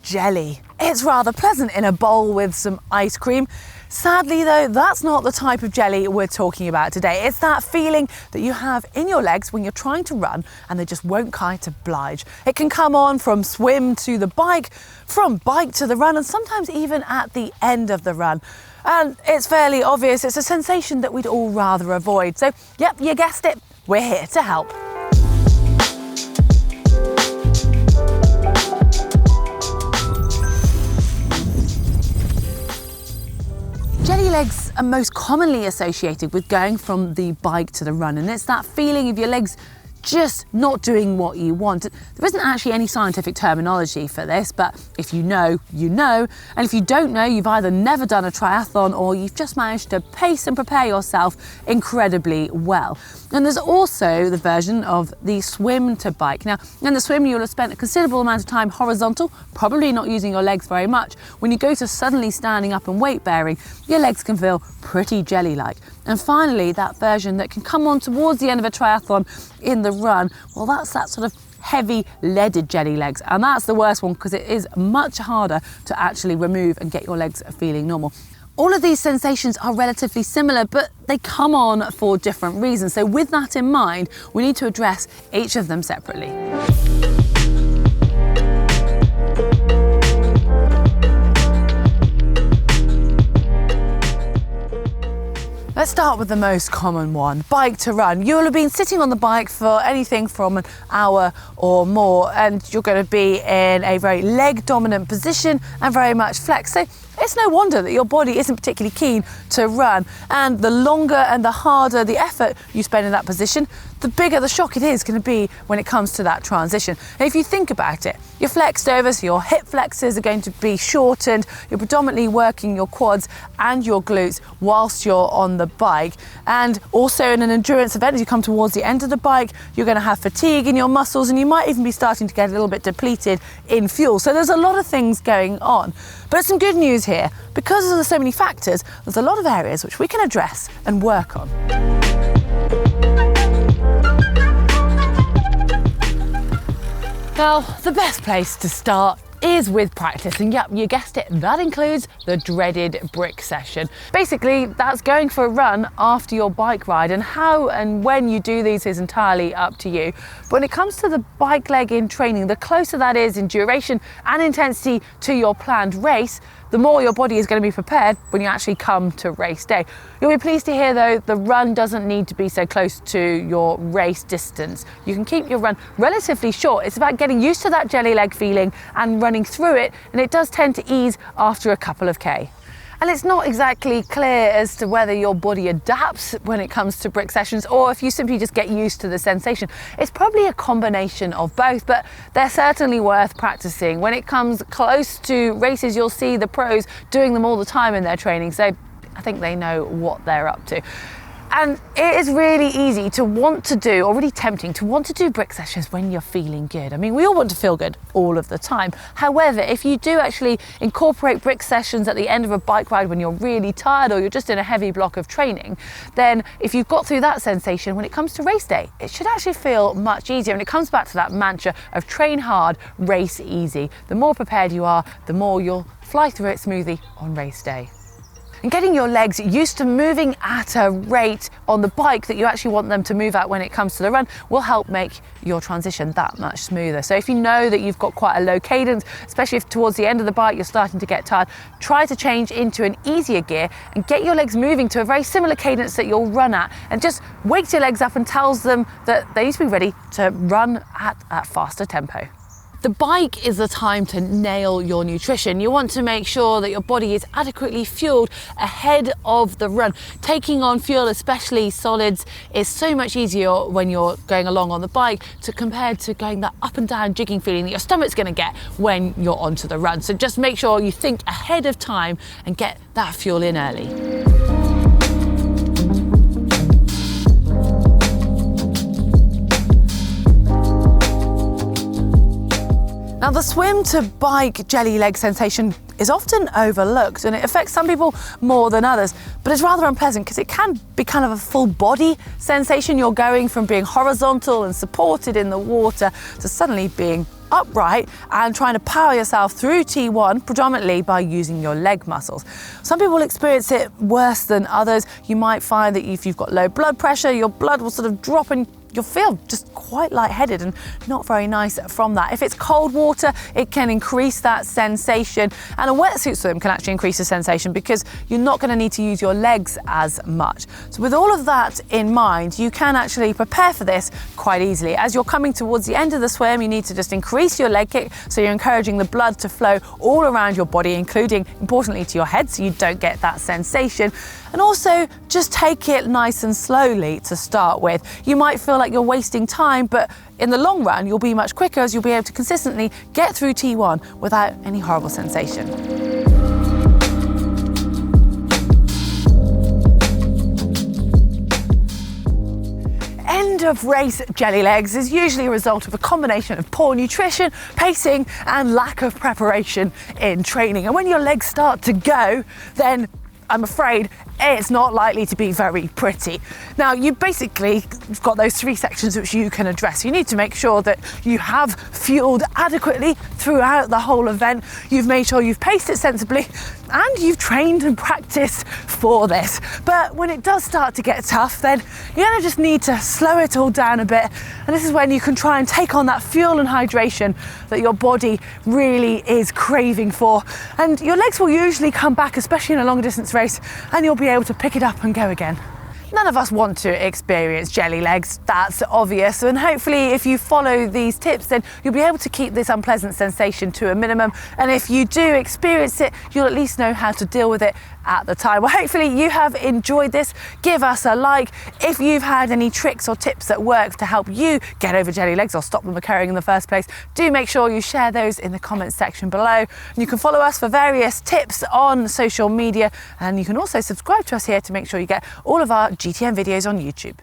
jelly. It's rather pleasant in a bowl with some ice cream. Sadly though, that's not the type of jelly we're talking about today. It's that feeling that you have in your legs when you're trying to run and they just won't quite oblige. It can come on from swim to the bike, from bike to the run, and sometimes even at the end of the run. And it's fairly obvious, it's a sensation that we'd all rather avoid. So, yep, you guessed it, we're here to help. Jelly legs are most commonly associated with going from the bike to the run, and it's that feeling of your legs just not doing what you want. There isn't actually any scientific terminology for this, but if you know, you know. And if you don't know, you've either never done a triathlon or you've just managed to pace and prepare yourself incredibly well. And there's also the version of the swim to bike. Now, in the swim, you'll have spent a considerable amount of time horizontal, probably not using your legs very much. When you go to suddenly standing up and weight bearing, your legs can feel pretty jelly-like. And finally, that version that can come on towards the end of a triathlon in the run, well, that's that sort of heavy leaded jelly legs. And that's the worst one because it is much harder to actually remove and get your legs feeling normal. All of these sensations are relatively similar, but they come on for different reasons. So with that in mind, we need to address each of them separately. Let's start with the most common one, bike to run. You'll have been sitting on the bike for anything from an hour or more, and you're going to be in a very leg dominant position and very much flexed. So it's no wonder that your body isn't particularly keen to run, and the longer and the harder the effort you spend in that position, the bigger the shock it is going to be when it comes to that transition. And if you think about it, you're flexed over, so your hip flexors are going to be shortened, you're predominantly working your quads and your glutes whilst you're on the bike. And also in an endurance event, as you come towards the end of the bike, you're going to have fatigue in your muscles, and you might even be starting to get a little bit depleted in fuel. So there's a lot of things going on. But some good news here, because there's so many factors, there's a lot of areas which we can address and work on. Now, the best place to start is with practice, and yep, you guessed it, that includes the dreaded brick session. Basically, that's going for a run after your bike ride, and how and when you do these is entirely up to you. But when it comes to the bike leg in training, the closer that is in duration and intensity to your planned race, the more your body is going to be prepared when you actually come to race day. You'll be pleased to hear though, the run doesn't need to be so close to your race distance. You can keep your run relatively short. It's about getting used to that jelly leg feeling and running through it, and it does tend to ease after a couple of K. And it's not exactly clear as to whether your body adapts when it comes to brick sessions or if you simply just get used to the sensation. It's probably a combination of both, but they're certainly worth practicing. When it comes close to races, you'll see the pros doing them all the time in their training, so I think they know what they're up to. And it is really easy to want to do, or really tempting to want to do brick sessions when you're feeling good. I mean, we all want to feel good all of the time. However, if you do actually incorporate brick sessions at the end of a bike ride when you're really tired or you're just in a heavy block of training, then if you've got through that sensation, when it comes to race day, it should actually feel much easier. And it comes back to that mantra of train hard, race easy. The more prepared you are, the more you'll fly through it smoothly on race day. And getting your legs used to moving at a rate on the bike that you actually want them to move at when it comes to the run will help make your transition that much smoother. So if you know that you've got quite a low cadence, especially if towards the end of the bike you're starting to get tired, try to change into an easier gear and get your legs moving to a very similar cadence that you'll run at, and just wakes your legs up and tells them that they need to be ready to run at a faster tempo. The bike is the time to nail your nutrition. You want to make sure that your body is adequately fueled ahead of the run. Taking on fuel, especially solids, is so much easier when you're going along on the bike compared to going that up and down jigging feeling that your stomach's going to get when you're onto the run. So just make sure you think ahead of time and get that fuel in early. Now, the swim to bike jelly leg sensation is often overlooked, and it affects some people more than others, but it's rather unpleasant because it can be kind of a full body sensation. You're going from being horizontal and supported in the water to suddenly being upright and trying to power yourself through T1 predominantly by using your leg muscles. Some people experience it worse than others. You might find that if you've got low blood pressure, your blood will sort of drop and you'll feel just quite lightheaded and not very nice from that. If it's cold water, it can increase that sensation, and a wetsuit swim can actually increase the sensation because you're not going to need to use your legs as much. So with all of that in mind, you can actually prepare for this quite easily. As you're coming towards the end of the swim, you need to just increase your leg kick, so you're encouraging the blood to flow all around your body, including, importantly, to your head, so you don't get that sensation. And also just take it nice and slowly to start with. You might feel like you're wasting time, but in the long run, you'll be much quicker as you'll be able to consistently get through T1 without any horrible sensation. End of race jelly legs is usually a result of a combination of poor nutrition, pacing, and lack of preparation in training. And when your legs start to go, then I'm afraid it's not likely to be very pretty. Now, you've got those three sections which you can address. You need to make sure that you have fueled adequately throughout the whole event. You've made sure you've paced it sensibly and you've trained and practiced for this. But when it does start to get tough, then you're gonna just need to slow it all down a bit. And this is when you can try and take on that fuel and hydration that your body really is craving for. And your legs will usually come back, especially in a long distance race, and you'll be able to pick it up and go again. None of us want to experience jelly legs, that's obvious, and hopefully if you follow these tips, then you'll be able to keep this unpleasant sensation to a minimum, and if you do experience it, you'll at least know how to deal with it at the time. Well, hopefully you have enjoyed this. Give us a like. If you've had any tricks or tips that work to help you get over jelly legs or stop them occurring in the first place, do make sure you share those in the comments section below. And you can follow us for various tips on social media, and you can also subscribe to us here to make sure you get all of our GTN videos on YouTube.